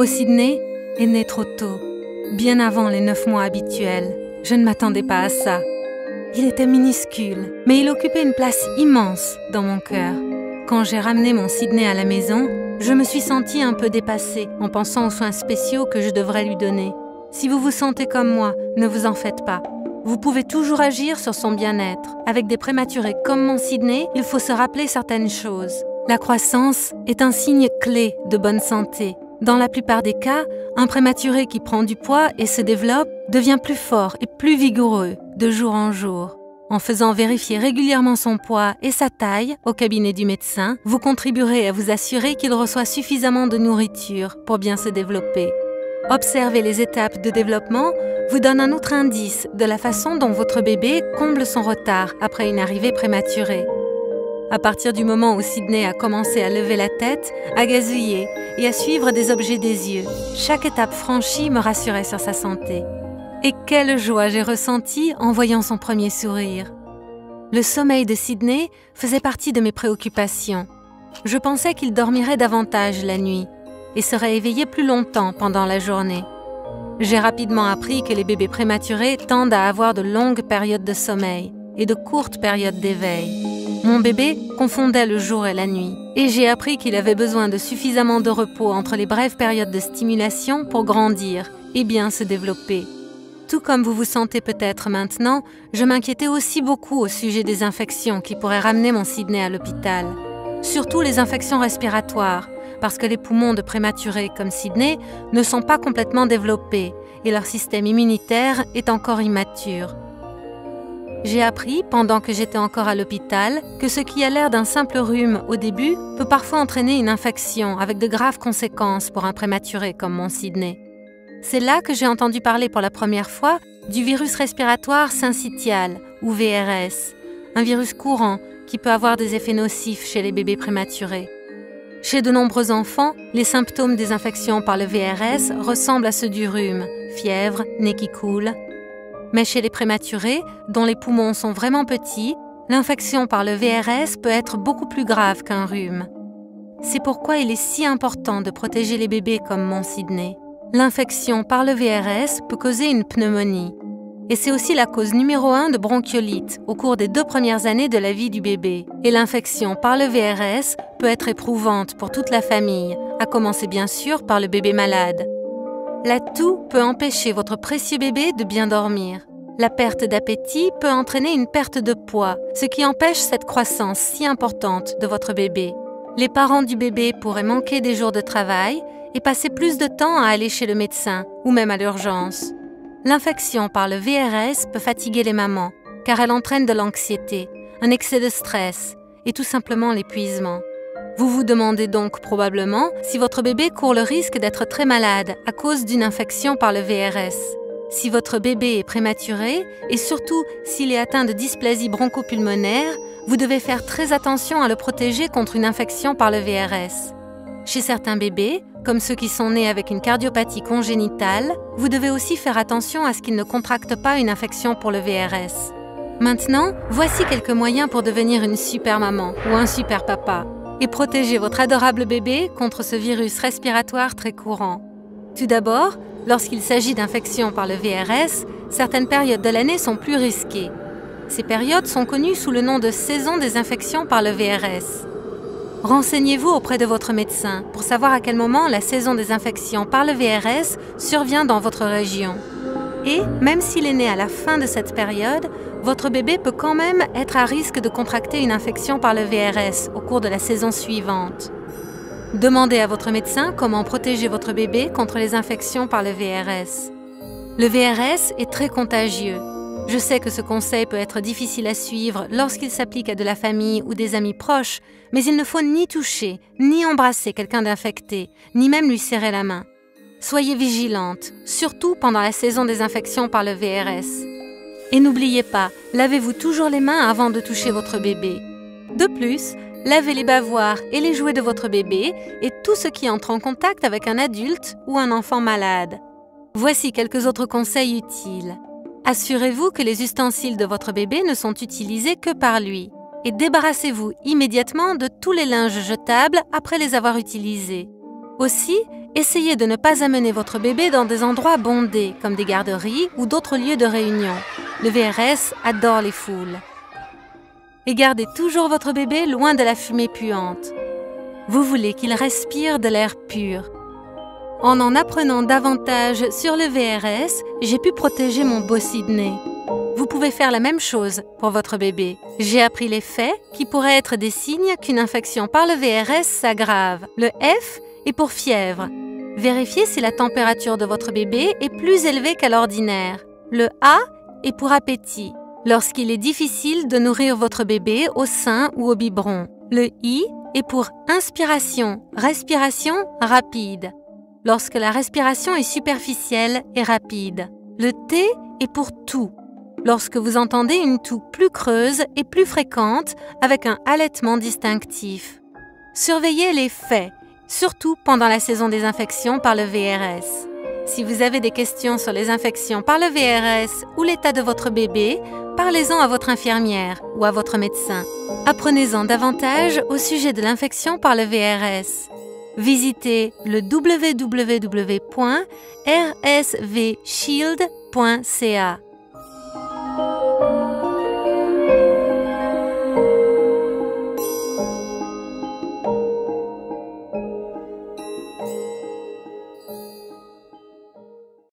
beau Sydney est né trop tôt, bien avant les 9 mois habituels. Je ne m'attendais pas à ça. Il était minuscule, mais il occupait une place immense dans mon cœur. Quand j'ai ramené mon Sydney à la maison, je me suis sentie un peu dépassée en pensant aux soins spéciaux que je devrais lui donner. Si vous vous sentez comme moi, ne vous en faites pas. Vous pouvez toujours agir sur son bien-être. Avec des prématurés comme mon Sydney, il faut se rappeler certaines choses. La croissance est un signe clé de bonne santé. Dans la plupart des cas, un prématuré qui prend du poids et se développe devient plus fort et plus vigoureux de jour en jour. En faisant vérifier régulièrement son poids et sa taille au cabinet du médecin, vous contribuerez à vous assurer qu'il reçoit suffisamment de nourriture pour bien se développer. Observer les étapes de développement vous donne un autre indice de la façon dont votre bébé comble son retard après une arrivée prématurée. À partir du moment où Sydney a commencé à lever la tête, à gazouiller et à suivre des objets des yeux, chaque étape franchie me rassurait sur sa santé. Et quelle joie j'ai ressentie en voyant son premier sourire. Le sommeil de Sydney faisait partie de mes préoccupations. Je pensais qu'il dormirait davantage la nuit et serait éveillé plus longtemps pendant la journée. J'ai rapidement appris que les bébés prématurés tendent à avoir de longues périodes de sommeil et de courtes périodes d'éveil. Mon bébé confondait le jour et la nuit, et j'ai appris qu'il avait besoin de suffisamment de repos entre les brèves périodes de stimulation pour grandir et bien se développer. Tout comme vous vous sentez peut-être maintenant, je m'inquiétais aussi beaucoup au sujet des infections qui pourraient ramener mon Sydney à l'hôpital. Surtout les infections respiratoires, parce que les poumons de prématurés comme Sydney ne sont pas complètement développés et leur système immunitaire est encore immature. J'ai appris, pendant que j'étais encore à l'hôpital, que ce qui a l'air d'un simple rhume au début peut parfois entraîner une infection avec de graves conséquences pour un prématuré comme mon Sydney. C'est là que j'ai entendu parler pour la première fois du virus respiratoire syncytial, ou VRS, un virus courant qui peut avoir des effets nocifs chez les bébés prématurés. Chez de nombreux enfants, les symptômes des infections par le VRS ressemblent à ceux du rhume, fièvre, nez qui coule. Mais chez les prématurés, dont les poumons sont vraiment petits, l'infection par le VRS peut être beaucoup plus grave qu'un rhume. C'est pourquoi il est si important de protéger les bébés comme mon Sydney. L'infection par le VRS peut causer une pneumonie. Et c'est aussi la cause numéro 1 de bronchiolite au cours des 2 premières années de la vie du bébé. Et l'infection par le VRS peut être éprouvante pour toute la famille, à commencer bien sûr par le bébé malade. La toux peut empêcher votre précieux bébé de bien dormir. La perte d'appétit peut entraîner une perte de poids, ce qui empêche cette croissance si importante de votre bébé. Les parents du bébé pourraient manquer des jours de travail et passer plus de temps à aller chez le médecin ou même à l'urgence. L'infection par le VRS peut fatiguer les mamans, car elle entraîne de l'anxiété, un excès de stress et tout simplement l'épuisement. Vous vous demandez donc probablement si votre bébé court le risque d'être très malade à cause d'une infection par le VRS. Si votre bébé est prématuré et surtout s'il est atteint de dysplasie bronchopulmonaire, vous devez faire très attention à le protéger contre une infection par le VRS. Chez certains bébés, comme ceux qui sont nés avec une cardiopathie congénitale, vous devez aussi faire attention à ce qu'ils ne contractent pas une infection pour le VRS. Maintenant, voici quelques moyens pour devenir une super maman ou un super papa et protéger votre adorable bébé contre ce virus respiratoire très courant. Tout d'abord, lorsqu'il s'agit d'infections par le VRS, certaines périodes de l'année sont plus risquées. Ces périodes sont connues sous le nom de saison des infections par le VRS. Renseignez-vous auprès de votre médecin pour savoir à quel moment la saison des infections par le VRS survient dans votre région. Et, même s'il est né à la fin de cette période, votre bébé peut quand même être à risque de contracter une infection par le VRS au cours de la saison suivante. Demandez à votre médecin comment protéger votre bébé contre les infections par le VRS. Le VRS est très contagieux. Je sais que ce conseil peut être difficile à suivre lorsqu'il s'applique à de la famille ou des amis proches, mais il ne faut ni toucher, ni embrasser quelqu'un d'infecté, ni même lui serrer la main. Soyez vigilante, surtout pendant la saison des infections par le VRS. Et n'oubliez pas, lavez-vous toujours les mains avant de toucher votre bébé. De plus, lavez les bavoirs et les jouets de votre bébé et tout ce qui entre en contact avec un adulte ou un enfant malade. Voici quelques autres conseils utiles. Assurez-vous que les ustensiles de votre bébé ne sont utilisés que par lui et débarrassez-vous immédiatement de tous les linges jetables après les avoir utilisés. Aussi, Essayez de ne pas amener votre bébé dans des endroits bondés, comme des garderies ou d'autres lieux de réunion. Le VRS adore les foules. Et gardez toujours votre bébé loin de la fumée puante. Vous voulez qu'il respire de l'air pur. En apprenant davantage sur le VRS, j'ai pu protéger mon beau Sydney. Vous pouvez faire la même chose pour votre bébé. J'ai appris les faits qui pourraient être des signes qu'une infection par le VRS s'aggrave. Le F est pour fièvre. Vérifiez si la température de votre bébé est plus élevée qu'à l'ordinaire. Le A est pour appétit, lorsqu'il est difficile de nourrir votre bébé au sein ou au biberon. Le I est pour inspiration, respiration rapide, lorsque la respiration est superficielle et rapide. Le T est pour toux, lorsque vous entendez une toux plus creuse et plus fréquente avec un halètement distinctif. Surveillez les faits, surtout pendant la saison des infections par le VRS. Si vous avez des questions sur les infections par le VRS ou l'état de votre bébé, parlez-en à votre infirmière ou à votre médecin. Apprenez-en davantage au sujet de l'infection par le VRS. Visitez le www.rsvshield.ca.